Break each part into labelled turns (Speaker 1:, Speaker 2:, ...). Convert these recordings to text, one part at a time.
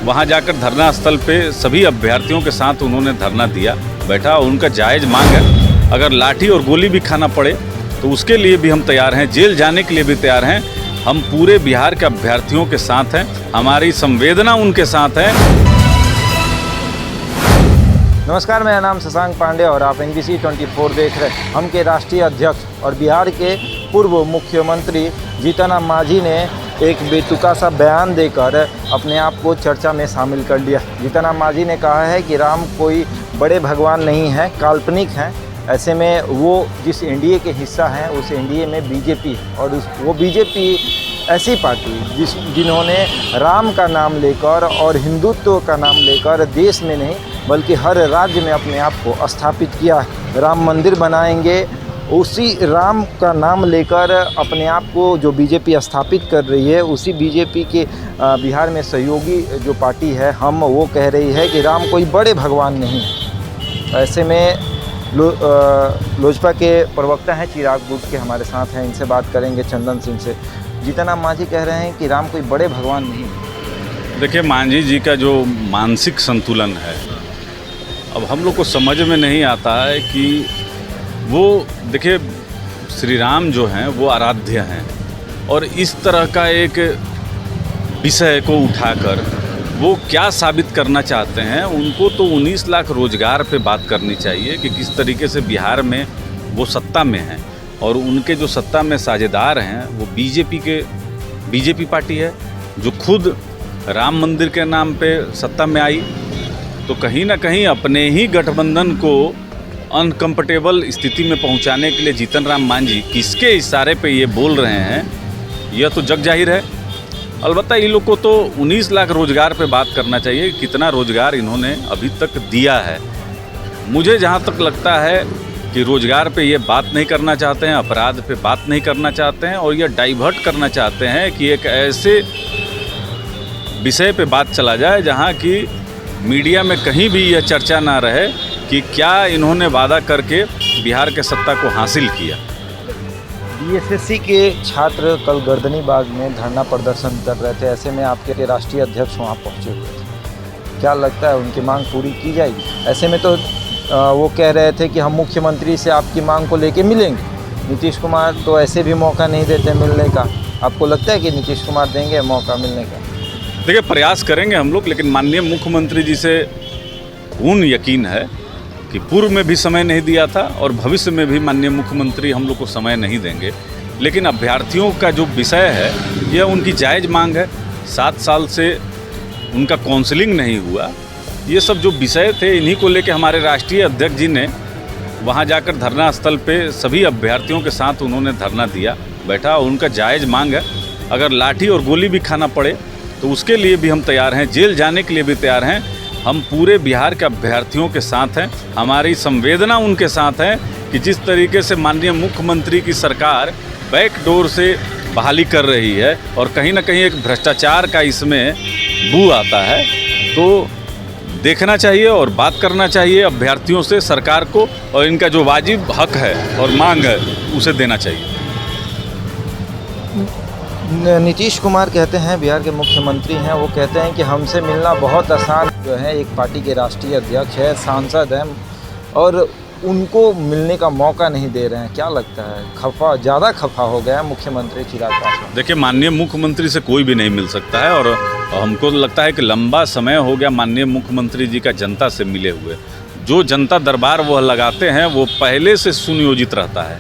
Speaker 1: वहाँ जाकर धरना स्थल पे सभी अभ्यर्थियों के साथ उन्होंने धरना दिया, बैठा। उनका जायज़ मांग है, अगर लाठी और गोली भी खाना पड़े तो उसके लिए भी हम तैयार हैं, जेल जाने के लिए भी तैयार हैं। हम पूरे बिहार के अभ्यर्थियों के साथ हैं, हमारी संवेदना उनके साथ है।
Speaker 2: नमस्कार, मेरा नाम शशांक पांडे और आप NBC 24 देख रहे हैं। हम के राष्ट्रीय अध्यक्ष और बिहार के पूर्व मुख्यमंत्री जीतन मांझी ने एक बेतुका सा बयान देकर अपने आप को चर्चा में शामिल कर लिया। जीतन मांझी ने कहा है कि राम कोई बड़े भगवान नहीं है, काल्पनिक हैं। ऐसे में वो जिस एनडीए के हिस्सा हैं उस एनडीए में बीजेपी है और वो बीजेपी ऐसी पार्टी जिन्होंने राम का नाम लेकर और हिंदुत्व का नाम लेकर देश में नहीं बल्कि हर राज्य में अपने आप को स्थापित किया है। राम मंदिर बनाएंगे, उसी राम का नाम लेकर अपने आप को जो बीजेपी स्थापित कर रही है, उसी बीजेपी के बिहार में सहयोगी जो पार्टी है हम वो कह रही है कि राम कोई बड़े भगवान नहीं है। ऐसे में लोजपा के प्रवक्ता हैं चिराग बुट के हमारे साथ हैं, इनसे बात करेंगे चंदन सिंह से। जीतन मांझी कह रहे हैं कि राम कोई बड़े भगवान नहीं है।
Speaker 1: देखिए, मांझी जी का जो मानसिक संतुलन है, अब हम लोग को समझ में नहीं आता है कि वो देखिए श्री राम जो हैं वो आराध्य हैं और इस तरह का एक विषय को उठाकर वो क्या साबित करना चाहते हैं। उनको तो 19 लाख रोजगार पे बात करनी चाहिए कि किस तरीके से बिहार में वो सत्ता में हैं और उनके जो सत्ता में साझेदार हैं वो बीजेपी पार्टी है जो खुद राम मंदिर के नाम पे सत्ता में आई। तो कहीं ना कहीं अपने ही गठबंधन को अनकंफर्टेबल स्थिति में पहुंचाने के लिए जीतन राम मांझी किसके इशारे पे ये बोल रहे हैं, यह तो जग जाहिर है। अलबत्ता इन लोग को तो 19 लाख रोजगार पे बात करना चाहिए, कितना रोजगार इन्होंने अभी तक दिया है। मुझे जहाँ तक लगता है कि रोजगार पे ये बात नहीं करना चाहते हैं, अपराध पे बात नहीं करना चाहते हैं और ये डाइवर्ट करना चाहते हैं कि एक ऐसे विषय पे बात चला जाए जहाँ की मीडिया में कहीं भी यह चर्चा ना रहे कि क्या इन्होंने वादा करके बिहार के सत्ता को हासिल किया।
Speaker 2: बीएसएससी के छात्र कल गर्दनी बाग में धरना प्रदर्शन कर रहे थे, ऐसे में आपके राष्ट्रीय अध्यक्ष वहाँ पहुँचे हुए थे। क्या लगता है उनकी मांग पूरी की जाएगी? ऐसे में तो वो कह रहे थे कि हम मुख्यमंत्री से आपकी मांग को लेके मिलेंगे। नीतीश कुमार तो ऐसे भी मौका नहीं देते मिलने का। आपको लगता है कि नीतीश कुमार देंगे मौका मिलने का?
Speaker 1: देखिए, प्रयास करेंगे हम लोग, लेकिन माननीय मुख्यमंत्री जी से पूर्ण यकीन है कि पूर्व में भी समय नहीं दिया था और भविष्य में भी माननीय मुख्यमंत्री हम लोग को समय नहीं देंगे। लेकिन अभ्यर्थियों का जो विषय है यह उनकी जायज़ मांग है। 7 साल से उनका काउंसलिंग नहीं हुआ, ये सब जो विषय थे इन्हीं को लेकर हमारे राष्ट्रीय अध्यक्ष जी ने वहाँ जाकर धरना स्थल पे सभी अभ्यर्थियों के साथ उन्होंने धरना दिया, बैठा। उनका जायज़ मांग है, अगर लाठी और गोली भी खाना पड़े तो उसके लिए भी हम तैयार हैं, जेल जाने के लिए भी तैयार हैं। हम पूरे बिहार के अभ्यर्थियों के साथ हैं, हमारी संवेदना उनके साथ है कि जिस तरीके से माननीय मुख्यमंत्री की सरकार बैकडोर से बहाली कर रही है और कहीं ना कहीं एक भ्रष्टाचार का इसमें बू आता है, तो देखना चाहिए और बात करना चाहिए अभ्यर्थियों से सरकार को, और इनका जो वाजिब हक है और मांग है उसे देना चाहिए।
Speaker 2: नीतीश कुमार कहते हैं, बिहार के मुख्यमंत्री हैं, वो कहते हैं कि हमसे मिलना बहुत आसान जो है। एक पार्टी के राष्ट्रीय अध्यक्ष है, सांसद हैं और उनको मिलने का मौका नहीं दे रहे हैं। क्या लगता है, ज़्यादा खफा हो गया है मुख्यमंत्री चिराग पासवान?
Speaker 1: देखिए, माननीय मुख्यमंत्री से कोई भी नहीं मिल सकता है और हमको लगता है कि लंबा समय हो गया माननीय मुख्यमंत्री जी का जनता से मिले हुए। जो जनता दरबार वह लगाते हैं वो पहले से सुनियोजित रहता है,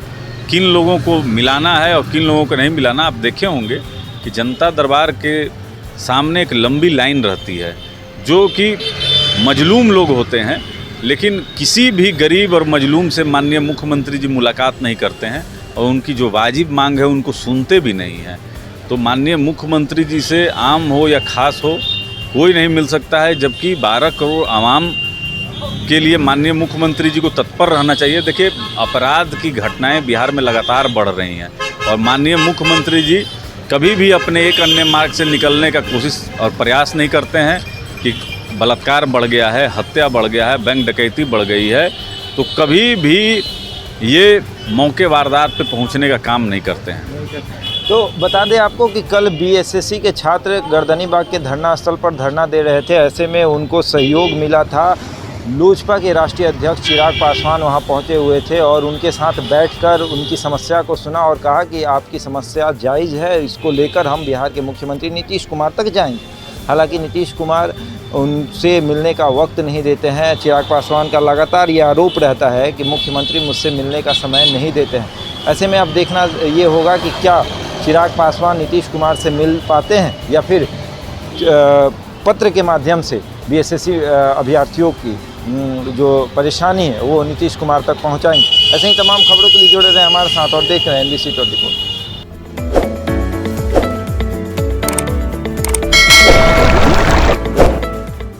Speaker 1: किन लोगों को मिलाना है और किन लोगों को नहीं मिलाना। आप देखे होंगे कि जनता दरबार के सामने एक लंबी लाइन रहती है जो कि मजलूम लोग होते हैं, लेकिन किसी भी गरीब और मजलूम से माननीय मुख्यमंत्री जी मुलाकात नहीं करते हैं और उनकी जो वाजिब मांग है उनको सुनते भी नहीं हैं। तो माननीय मुख्यमंत्री जी से आम हो या खास हो कोई नहीं मिल सकता है, जबकि 12 करोड़ आवाम के लिए माननीय मुख्यमंत्री जी को तत्पर रहना चाहिए। देखिए, अपराध की घटनाएं बिहार में लगातार बढ़ रही हैं और माननीय मुख्यमंत्री जी कभी भी अपने एक अन्य मार्ग से निकलने का कोशिश और प्रयास नहीं करते हैं कि बलात्कार बढ़ गया है, हत्या बढ़ गया है, बैंक डकैती बढ़ गई है, तो कभी भी ये मौके वारदात पे पहुंचने का काम नहीं करते हैं।
Speaker 2: तो बता दें आपको कि कल बीएसएससी के छात्र गर्दनी बाग के धरना स्थल पर धरना दे रहे थे। ऐसे में उनको सहयोग मिला था। लोजपा के राष्ट्रीय अध्यक्ष चिराग पासवान वहां पहुंचे हुए थे और उनके साथ बैठकर उनकी समस्या को सुना और कहा कि आपकी समस्या जायज़ है, इसको लेकर हम बिहार के मुख्यमंत्री नीतीश कुमार तक जाएंगे। हालांकि नीतीश कुमार उनसे मिलने का वक्त नहीं देते हैं। चिराग पासवान का लगातार ये आरोप रहता है कि मुख्यमंत्री मुझसे मिलने का समय नहीं देते हैं। ऐसे में अब देखना ये होगा कि क्या चिराग पासवान नीतीश कुमार से मिल पाते हैं या फिर पत्र के माध्यम से बीएसएससी अभ्यर्थियों की जो परेशानी है वो नीतीश कुमार तक पहुंचाएंगे। ऐसे ही तमाम खबरों के लिए जुड़े रहें हमारे साथ और देख रहे हैं NBC 24।